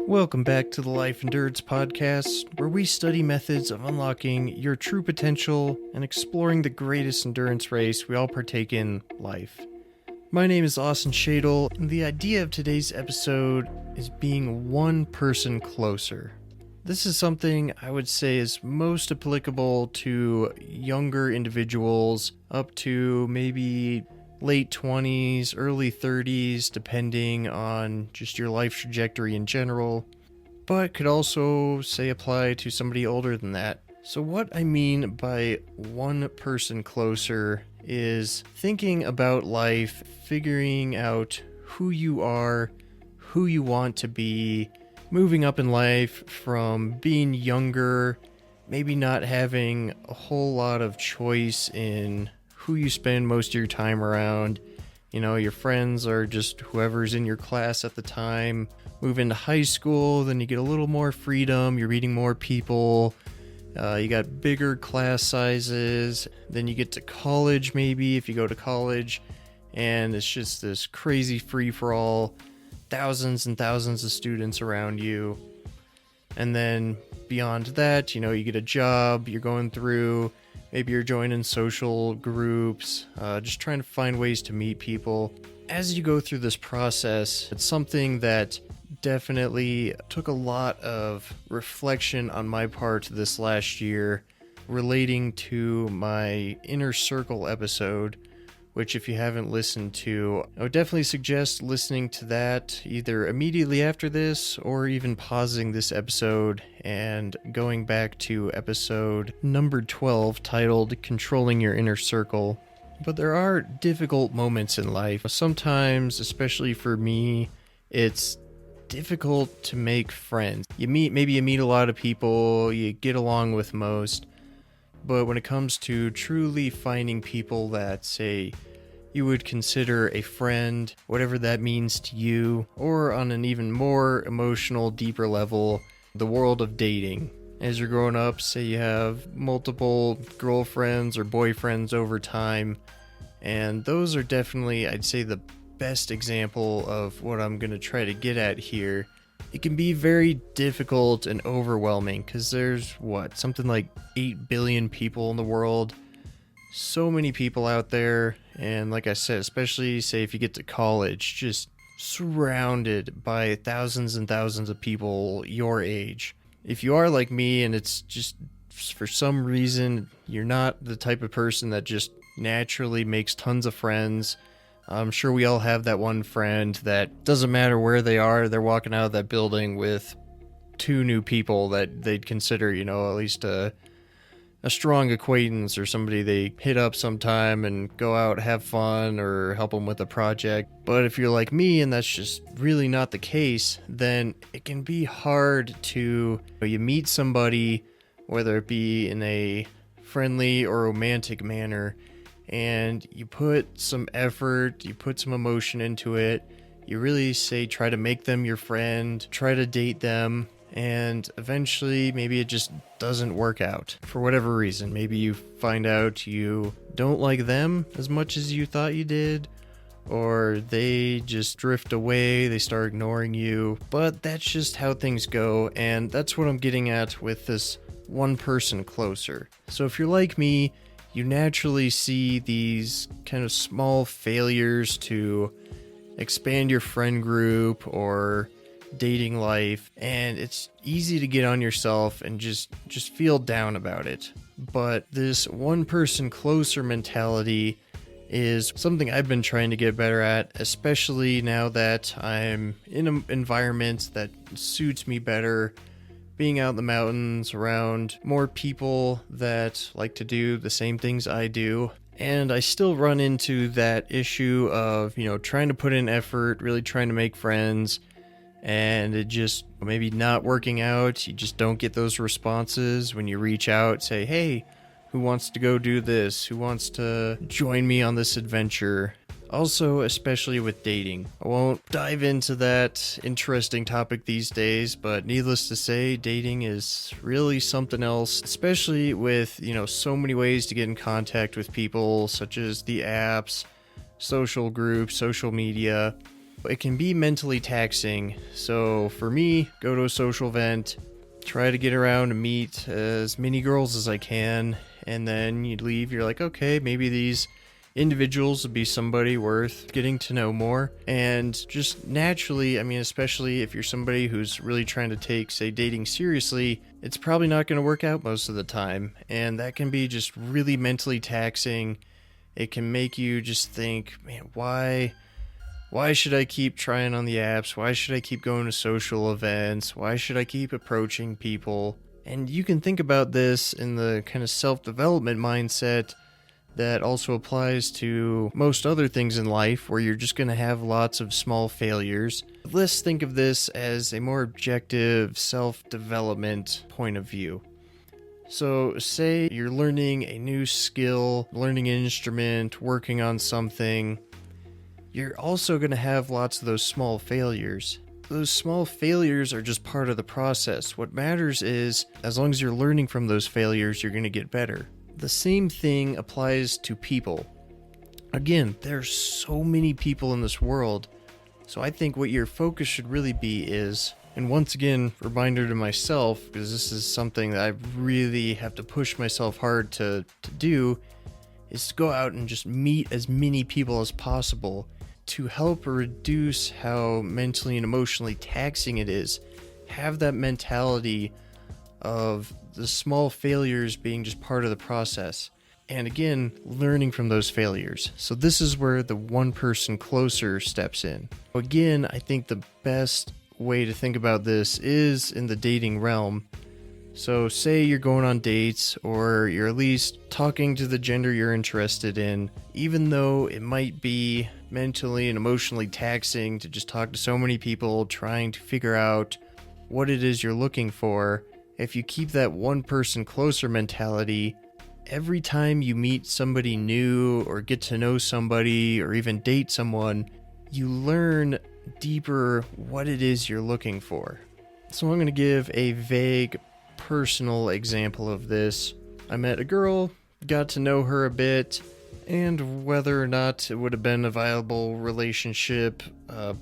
Welcome back to the Life Endurance Podcast, where we study methods of unlocking your true potential and exploring the greatest endurance race we all partake in, life. My name is Austin Shadle, and the idea of today's episode is being one person closer. This is something I would say is most applicable to younger individuals up to maybe late 20s, early 30s, depending on just your life trajectory in general, but could also, say, apply to somebody older than that. So what I mean by one person closer is thinking about life, figuring out who you are, who you want to be, moving up in life from being younger, maybe not having a whole lot of choice in who you spend most of your time around. You know, your friends are just whoever's in your class at the time. Move into high school, then you get a little more freedom, you're meeting more people, you got bigger class sizes. Then you get to college, maybe, if you go to college, and it's just this crazy free-for-all, thousands and thousands of students around you. And then beyond that, you know, you get a job, you're going through, maybe you're joining social groups, just trying to find ways to meet people. As you go through this process, it's something that definitely took a lot of reflection on my part this last year relating to my Inner Circle episode, which if you haven't listened to, I would definitely suggest listening to that either immediately after this or even pausing this episode and going back to episode number 12 titled Controlling Your Inner Circle. But there are difficult moments in life. Sometimes, especially for me, it's difficult to make friends. Maybe you meet a lot of people, you get along with most, but when it comes to truly finding people that, say, you would consider a friend, whatever that means to you, or on an even more emotional, deeper level, the world of dating. As you're growing up, say you have multiple girlfriends or boyfriends over time, and those are definitely, I'd say, the best example of what I'm going to try to get at here. It can be very difficult and overwhelming because there's, something like 8 billion people in the world. So many people out there, and like I said, especially, say, if you get to college, just surrounded by thousands and thousands of people your age. If you are like me and it's just, for some reason, you're not the type of person that just naturally makes tons of friends, I'm sure we all have that one friend that doesn't matter where they are, they're walking out of that building with 2 new people that they'd consider, you know, at least a strong acquaintance or somebody they hit up sometime and go out, have fun, or help them with a project. But if you're like me and that's just really not the case, then it can be hard to, you meet somebody, whether it be in a friendly or romantic manner, and you put some effort, you put some emotion into it, you really try to make them your friend, try to date them, and eventually maybe it just doesn't work out for whatever reason. Maybe you find out you don't like them as much as you thought you did, or they just drift away, they start ignoring you. But that's just how things go, and that's what I'm getting at with this one person closer. So if you're like me, you naturally see these kind of small failures to expand your friend group or dating life, and it's easy to get on yourself and just feel down about it. But this one person closer mentality is something I've been trying to get better at, especially now that I'm in an environment that suits me better, being out in the mountains around more people that like to do the same things I do. And I still run into that issue of, you know, trying to put in effort, really trying to make friends, and it just maybe not working out. You just don't get those responses when you reach out, say, hey, who wants to go do this? Who wants to join me on this adventure? Also, especially with dating. I won't dive into that interesting topic these days, but needless to say, dating is really something else, especially with, you know, so many ways to get in contact with people, such as the apps, social groups, social media. It can be mentally taxing. So for me, go to a social event, try to get around and meet as many girls as I can, and then you leave, you're like, okay, maybe these individuals would be somebody worth getting to know more. And just naturally, I mean, especially if you're somebody who's really trying to take, say, dating seriously, it's probably not going to work out most of the time. And that can be just really mentally taxing. It can make you just think, man, why should I keep trying on the apps? Why should I keep going to social events? Why should I keep approaching people? And you can think about this in the kind of self-development mindset that also applies to most other things in life where you're just going to have lots of small failures. Let's think of this as a more objective self-development point of view. So say you're learning a new skill, learning an instrument, working on something. You're also going to have lots of those small failures. Those small failures are just part of the process. What matters is, as long as you're learning from those failures, you're going to get better. The same thing applies to people. Again, there's so many people in this world, so I think what your focus should really be is, and once again, reminder to myself, because this is something that I really have to push myself hard to do, is to go out and just meet as many people as possible to help reduce how mentally and emotionally taxing it is. Have that mentality of the small failures being just part of the process. And again, learning from those failures. So this is where the one person closer steps in. Again, I think the best way to think about this is in the dating realm. So say you're going on dates, or you're at least talking to the gender you're interested in, even though it might be mentally and emotionally taxing to just talk to so many people trying to figure out what it is you're looking for. If you keep that one person closer mentality, every time you meet somebody new or get to know somebody or even date someone, you learn deeper what it is you're looking for. So I'm going to give a vague personal example of this. I met a girl, got to know her a bit, and whether or not it would have been a viable relationship,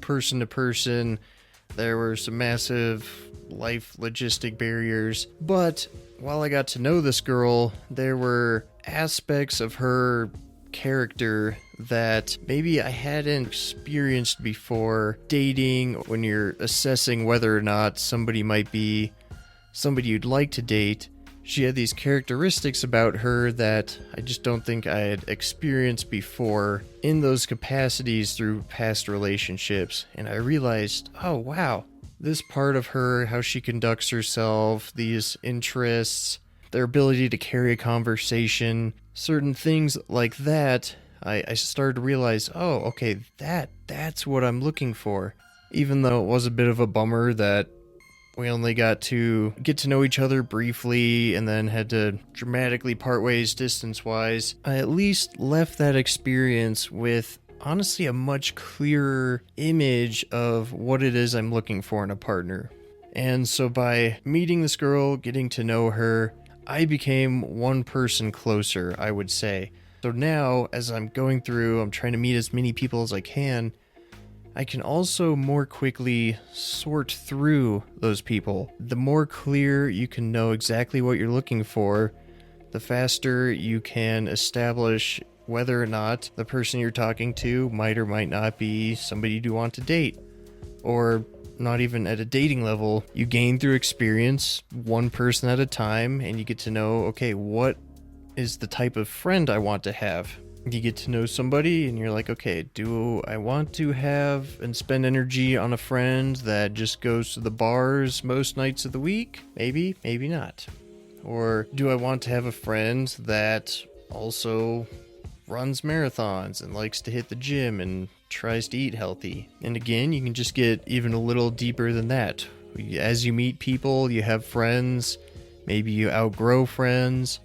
person to person, there were some massive life logistic barriers. But while I got to know this girl, there were aspects of her character that maybe I hadn't experienced before dating. When you're assessing whether or not somebody might be somebody you'd like to date, she had these characteristics about her that I just don't think I had experienced before in those capacities through past relationships. And I realized, oh wow, this part of her, how she conducts herself, these interests, their ability to carry a conversation, certain things like that, I started to realize, oh, okay, that's what I'm looking for. Even though it was a bit of a bummer that we only got to get to know each other briefly and then had to dramatically part ways distance-wise, I at least left that experience with honestly a much clearer image of what it is I'm looking for in a partner. And so by meeting this girl, getting to know her, I became one person closer, I would say. So now, as I'm going through, I'm trying to meet as many people as I can also more quickly sort through those people. The more clear you can know exactly what you're looking for, the faster you can establish whether or not the person you're talking to might or might not be somebody you do want to date. Or not even at a dating level, you gain through experience, one person at a time, and you get to know, okay, what is the type of friend I want to have? You get to know somebody and you're like, okay, do I want to have and spend energy on a friend that just goes to the bars most nights of the week? Maybe, maybe not. Or do I want to have a friend that also runs marathons and likes to hit the gym and tries to eat healthy? And again, you can just get even a little deeper than that. As you meet people, you have friends, maybe you outgrow friends.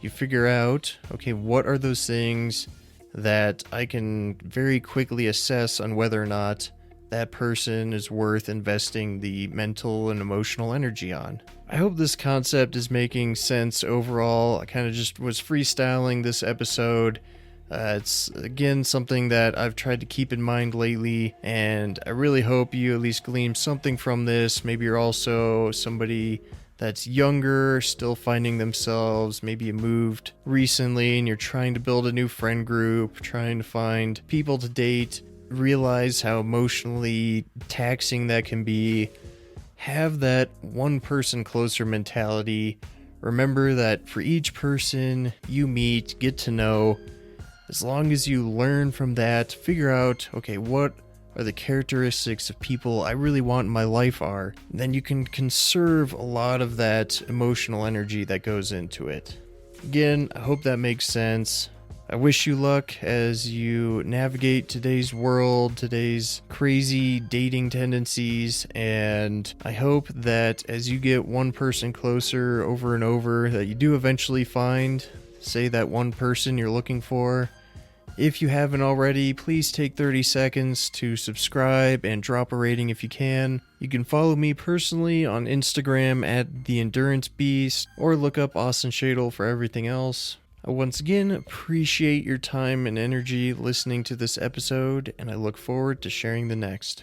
You figure out, okay, what are those things that I can very quickly assess on whether or not that person is worth investing the mental and emotional energy on. I hope this concept is making sense overall. I kind of just was freestyling this episode. It's, again, something that I've tried to keep in mind lately, and I really hope you at least glean something from this. Maybe you're also somebody that's younger, still finding themselves. Maybe you moved recently and you're trying to build a new friend group, trying to find people to date, realize how emotionally taxing that can be. Have that one person closer mentality. Remember that for each person you meet, get to know, as long as you learn from that, figure out, okay, what are the characteristics of people I really want in my life are, then you can conserve a lot of that emotional energy that goes into it. Again, I hope that makes sense. I wish you luck as you navigate today's world, today's crazy dating tendencies, and I hope that as you get one person closer over and over, that you do eventually find, say, that one person you're looking for. If you haven't already, please take 30 seconds to subscribe and drop a rating if you can. You can follow me personally on Instagram at The Endurance Beast, or look up Austin Shadle for everything else. I once again appreciate your time and energy listening to this episode, and I look forward to sharing the next.